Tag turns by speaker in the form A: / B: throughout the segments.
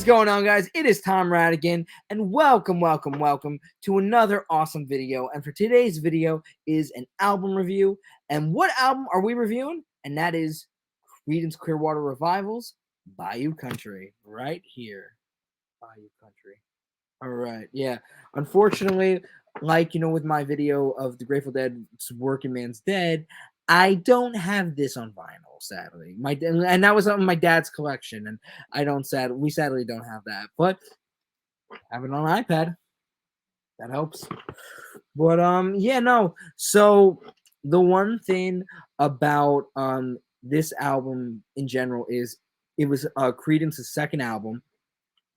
A: going on, guys? It is Tom Radigan, and welcome to another awesome video. And for today's video is an album review. And what album are we reviewing? And that is Creedence Clearwater Revival's Bayou Country, right here. Bayou Country. All right, yeah. Unfortunately, like with my video of the Grateful Dead's Working Man's Dead, I don't have this on vinyl, sadly. And that was on my dad's collection, and we sadly don't have that. But have it on iPad. That helps. But yeah, no. So the one thing about this album in general is it was Creedence's second album.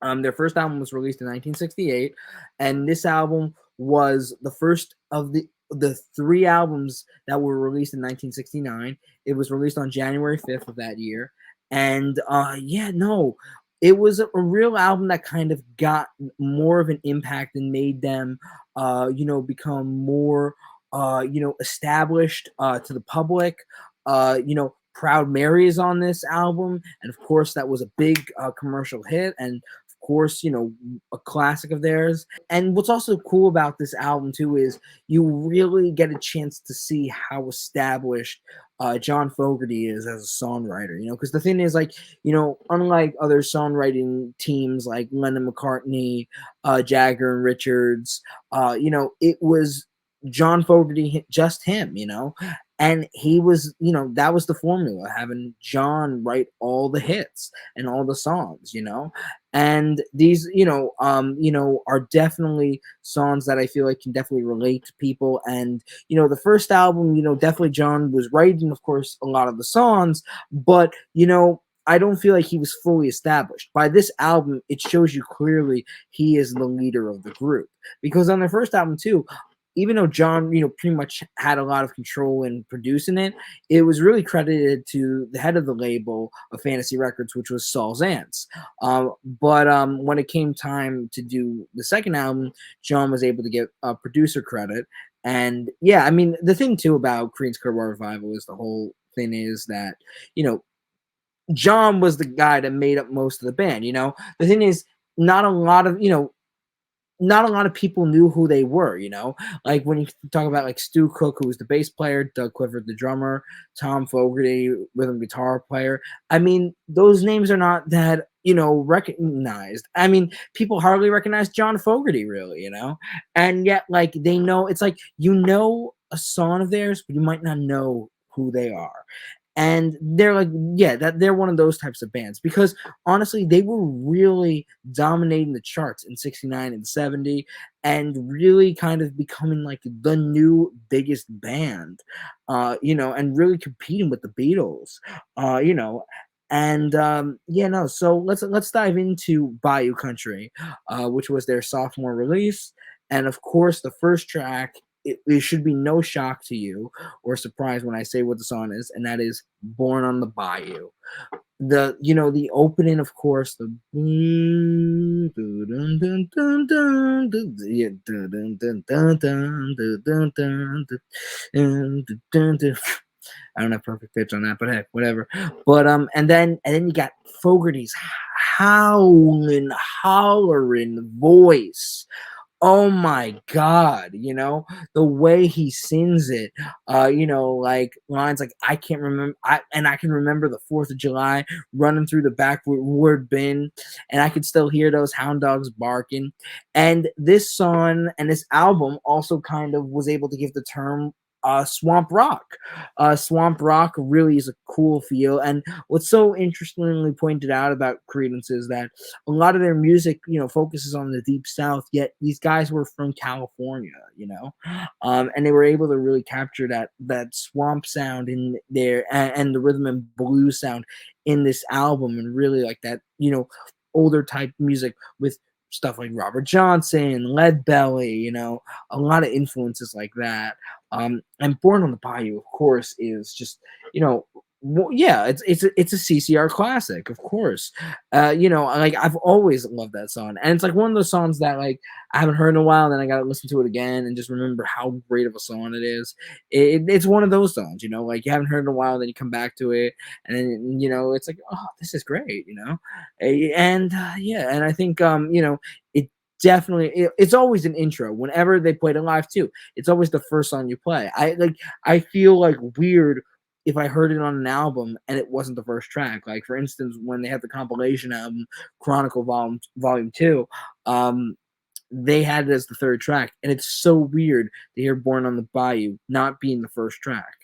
A: Their first album was released in 1968, and this album was the first of the three albums that were released in 1969. It was released on January 5th of that year, and it was a real album that kind of got more of an impact and made them, become more, established to the public. Proud Mary is on this album, and of course that was a big commercial hit, and of course, a classic of theirs. And what's also cool about this album too is you really get a chance to see how established John Fogerty is as a songwriter, because the thing is, unlike other songwriting teams like Lennon, McCartney, Jagger and Richards, it was John Fogerty, just him, and he was, that was the formula, having John write all the hits and all the songs, and these, are definitely songs that I feel like can definitely relate to people. And, the first album, definitely John was writing, of course, a lot of the songs, but, I don't feel like he was fully established. By this album, it shows you clearly he is the leader of the group. Because on the first album, too, even though John, pretty much had a lot of control in producing it, it was really credited to the head of the label of Fantasy Records, which was Saul Zaentz. But when it came time to do the second album, John was able to get producer credit. And yeah, I mean, the thing too about Creedence Clearwater Revival is the whole thing is that, John was the guy that made up most of the band. The thing is, not a lot of people knew who they were, like when you talk about like Stu Cook, who was the bass player, Doug Clifford, the drummer, Tom Fogerty, rhythm guitar player. I mean, those names are not that, recognized. I mean, people hardly recognize John Fogerty, really, and yet, like, they know, it's like, a song of theirs, but you might not know who they are. And they're like, yeah, that they're one of those types of bands, because honestly, they were really dominating the charts in 69 and 70 and really kind of becoming like the new biggest band, and really competing with the Beatles, so let's dive into Bayou Country, which was their sophomore release. And of course, the first track, it should be no shock to you or surprise when I say what the song is, and that is Born on the Bayou. The opening, of course, the I don't have perfect pitch on that, but hey, whatever. But and then you got Fogerty's hollering voice. Oh my God, the way he sings it, like lines like, I can't remember, I can remember the 4th of July running through the backward bin, and I could still hear those hound dogs barking. And this song and this album also kind of was able to give the term swamp rock. Swamp rock really is a cool feel. And what's so interestingly pointed out about Creedence is that a lot of their music, focuses on the deep South, yet these guys were from California, and they were able to really capture that swamp sound in there, and the rhythm and blues sound in this album, and really like that, older type music with stuff like Robert Johnson, Lead Belly, a lot of influences like that. And Born on the Bayou, of course, is just, Well, yeah, it's a CCR classic, of course. You know, like I've always loved that song, and it's like one of those songs that like I haven't heard in a while, and then I gotta listen to it again and just remember how great of a song it is. It's one of those songs, you know, like you haven't heard in a while, then you come back to it, and then you know it's like, oh, this is great, you know, and yeah, and I think you know, it definitely it's always an intro whenever they played it live too. It's always the first song you play. I feel like weird if I heard it on an album and it wasn't the first track. Like for instance, when they had the compilation album Chronicle Volume 2, um, they had it as the third track, and it's so weird to hear Born on the Bayou not being the first track.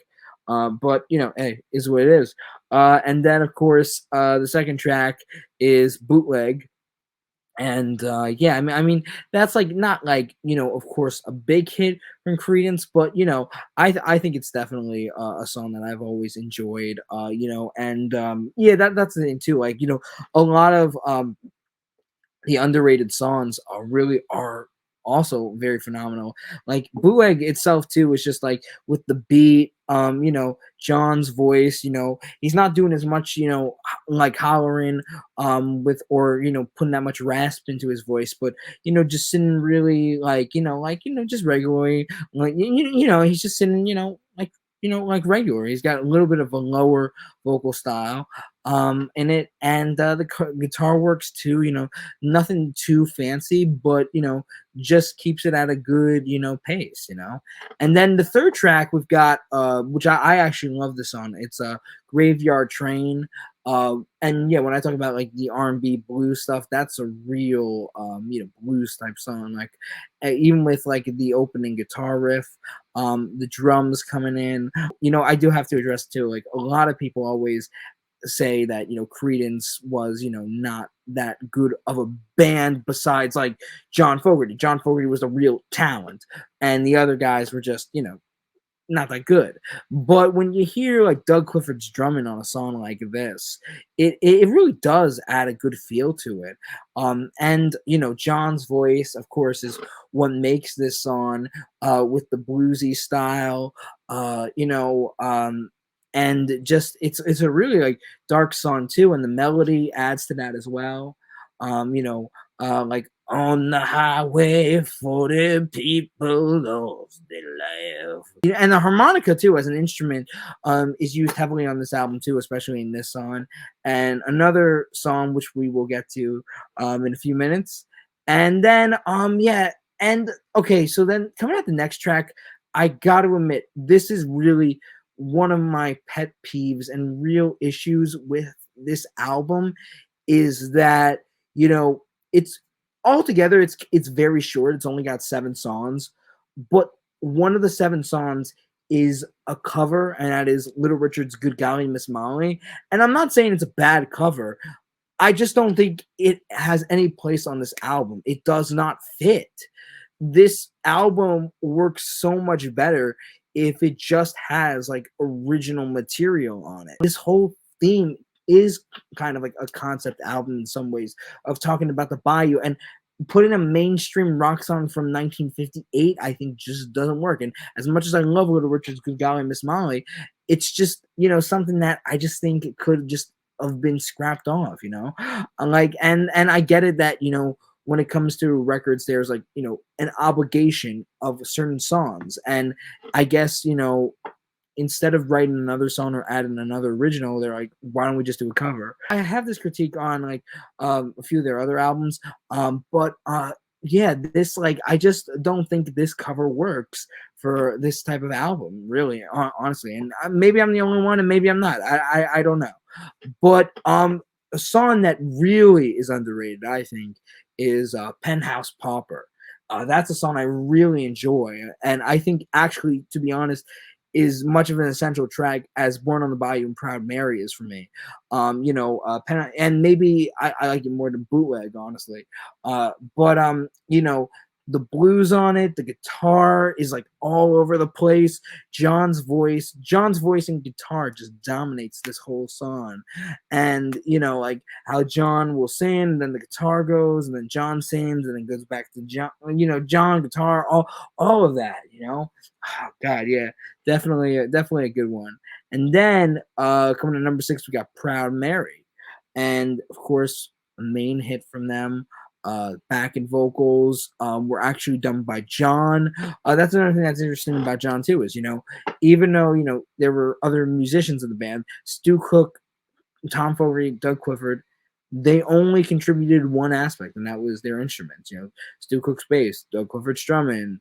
A: But you know, hey, is what it is. And then of course, the second track is Bootleg, and yeah, I mean that's like not like you know, of course, a big hit from Creedence, but you know, I think it's definitely a song that I've always enjoyed. You know, and yeah, that's the thing too. Like you know, a lot of the underrated songs are also very phenomenal. Like Bootleg itself too is just like with the beat, you know, John's voice, you know, he's not doing as much, you know, like hollering with or you know, putting that much rasp into his voice, but you know, just sitting really like, you know, just regularly, like you know, he's just sitting, you know, like regular. He's got a little bit of a lower vocal style in it, and the guitar works too, you know, nothing too fancy, but you know, just keeps it at a good, you know, pace, you know. And then the third track we've got, which I actually love this song. It's a Graveyard Train. And yeah, when I talk about like the R&B blues stuff, that's a real, you know, blues type song. Like even with like the opening guitar riff, the drums coming in, you know, I do have to address too. Like a lot of people always say that you know Creedence was you know not that good of a band besides like John Fogerty. John Fogerty was a real talent, and the other guys were just you know not that good. But when you hear like Doug Clifford's drumming on a song like this, it really does add a good feel to it. And you know, John's voice, of course, is what makes this song with the bluesy style, you know, and just it's a really like dark song too, and the melody adds to that as well. You know, like on the highway for the people lost their life. Yeah, and the harmonica too, as an instrument, is used heavily on this album too, especially in this song. And another song which we will get to in a few minutes. And then yeah, and okay, so then coming out the next track, I gotta admit, this is really one of my pet peeves and real issues with this album is that you know it's altogether it's very short. It's only got 7 songs, but one of the 7 songs is a cover, and that is Little Richard's "Good Golly Miss Molly." And I'm not saying it's a bad cover. I just don't think it has any place on this album. It does not fit. This album works so much better if it just has like original material on it. This whole theme is kind of like a concept album in some ways of talking about the bayou, and putting a mainstream rock song from 1958 I think just doesn't work. And as much as I love Little Richard's "Good Golly Miss Molly," it's just you know something that I just think it could just have been scrapped off, you know. Like and I get it that you know when it comes to records there's like you know an obligation of certain songs, and I guess you know instead of writing another song or adding another original, they're like, why don't we just do a cover? I have this critique on like a few of their other albums, but yeah, this like I just don't think this cover works for this type of album, really, honestly. And maybe I'm the only one, and maybe I'm not. I don't know. But a song that really is underrated, I think, is Penthouse Pauper. That's a song I really enjoy, and I think actually, to be honest, is much of an essential track as Born on the Bayou and Proud Mary is for me. You know, and maybe I like it more than Bootleg, honestly. But you know, the blues on it. The guitar is like all over the place. John's voice and guitar just dominates this whole song. And like how John will sing, and then the guitar goes, and then John sings, and then goes back to John. John guitar, all of that. Oh God, yeah, definitely a good one. And then coming to number 6, we got Proud Mary, and of course a main hit from them. Backing vocals were actually done by John. That's another thing that's interesting about John too, is even though there were other musicians in the band, Stu Cook, Tom Fogerty, Doug Clifford, they only contributed one aspect, and that was their instruments. Stu Cook's bass, Doug Clifford's drumming,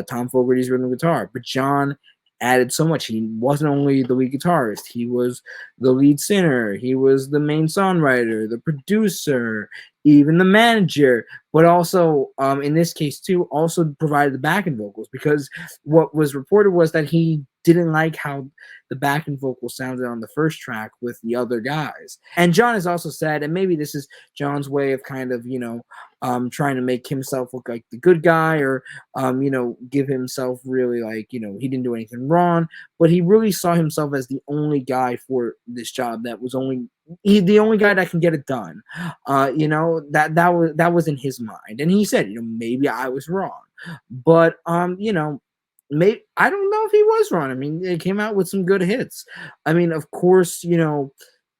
A: Tom Fogerty's rhythm guitar. But John added so much. He wasn't only the lead guitarist, he was the lead singer, he was the main songwriter, the producer, even the manager, but also in this case too, also provided the backing vocals, because what was reported was that he didn't like how the backing vocal sounded on the first track with the other guys. And John has also said, and maybe this is John's way of kind of trying to make himself look like the good guy, or give himself really like he didn't do anything wrong, but he really saw himself as the only guy for this job, that was the only guy that can get it done. That was in his mind, and he said, maybe I was wrong, but maybe I don't know if he was wrong. I mean, it came out with some good hits. I mean, of course,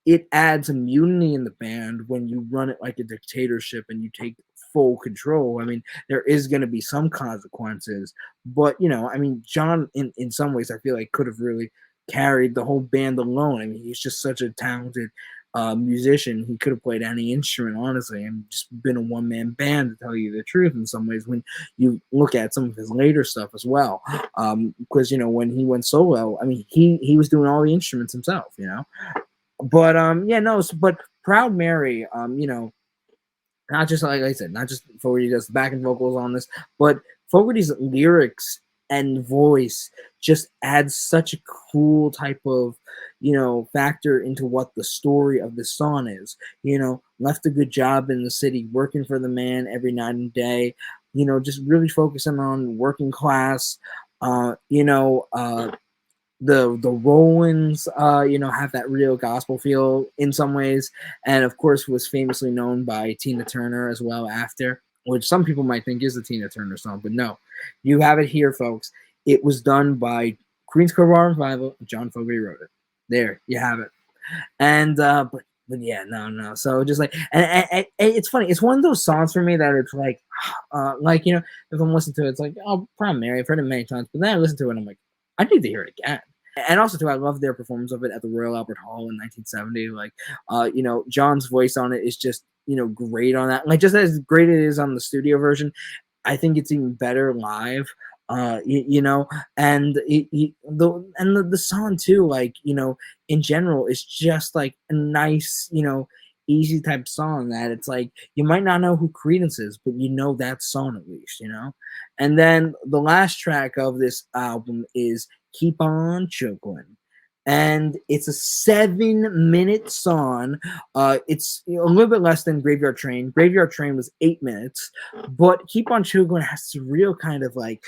A: it adds immunity in the band when you run it like a dictatorship and you take full control. I mean, there is going to be some consequences, but I mean, John, in some ways, I feel like could have really carried the whole band alone. I mean, he's just such a talented musician. He could have played any instrument, honestly, and just been a one-man band, to tell you the truth, in some ways, when you look at some of his later stuff as well. Because when he went solo, I mean, he was doing all the instruments himself. But but Proud Mary, not just like I said, not just Fogerty does the backing vocals on this, but Fogerty's lyrics and voice just adds such a cool type of factor into what the story of the song is. Left a good job in the city, working for the man every night and day, just really focusing on working class. The Rollins, have that real gospel feel in some ways, and of course was famously known by Tina Turner as well after, which some people might think is the Tina Turner song, but no, you have it here, folks. It was done by Creedence Clearwater Revival, and John Fogerty wrote it. There, you have it. And but yeah, no. So just like, and it's funny. It's one of those songs for me that it's like if I'm listening to it, it's like, oh, Proud Mary, I've heard it many times, but then I listen to it and I'm like, I need to hear it again. And also too, I love their performance of it at the Royal Albert Hall in 1970. Like, John's voice on it is just great on that. Like, just as great it is on the studio version, I think it's even better live. And the song too, like in general, is just like a nice easy type song that it's like you might not know who Creedence is, but that song at least. And then the last track of this album is Keep On Chugging. And it's a 7-minute song. It's a little bit less than Graveyard Train. Graveyard Train was 8 minutes, but Keep On Chugging has this real kind of like,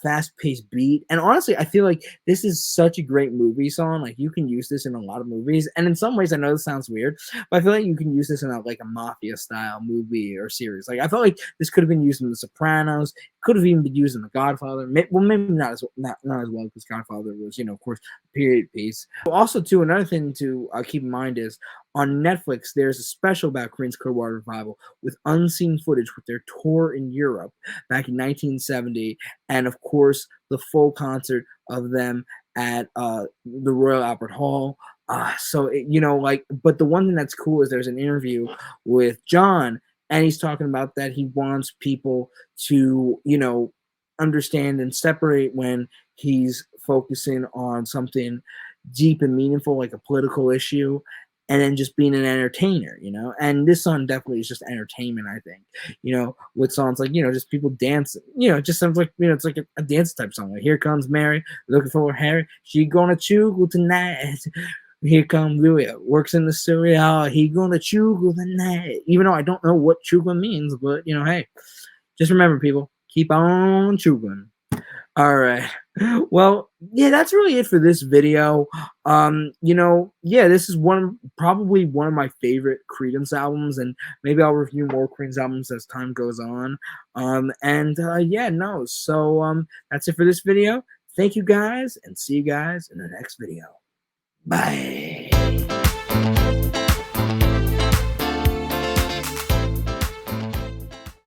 A: fast-paced beat. And honestly, I feel like this is such a great movie song. Like, you can use this in a lot of movies. And in some ways, I know this sounds weird, but I feel like you can use this in a mafia-style movie or series. Like, I felt like this could have been used in The Sopranos. Could have even been used in The Godfather. Well, maybe not as well, because Godfather was, of course, a period piece. Also, too, another thing to keep in mind is on Netflix, there's a special about Creedence Clearwater Revival with unseen footage with their tour in Europe back in 1970, and of course, the full concert of them at the Royal Albert Hall. But the one thing that's cool is there's an interview with John, and he's talking about that he wants people to, understand and separate when he's focusing on something deep and meaningful, like a political issue, and then just being an entertainer, and this song definitely is just entertainment, I think, with songs like, just people dancing, it just sounds like, it's like a dance type song, like Here Comes Mary, looking for Harry, she gonna chugle tonight, here comes Louis, works in the studio, he gonna chugle tonight, even though I don't know what chugle means, but, hey, just remember, people, keep on chewing. All right. Well, yeah, that's really it for this video. Yeah, this is probably one of my favorite Creedence albums, and maybe I'll review more Creedence albums as time goes on. Yeah, no. So that's it for this video. Thank you guys, and see you guys in the next video. Bye.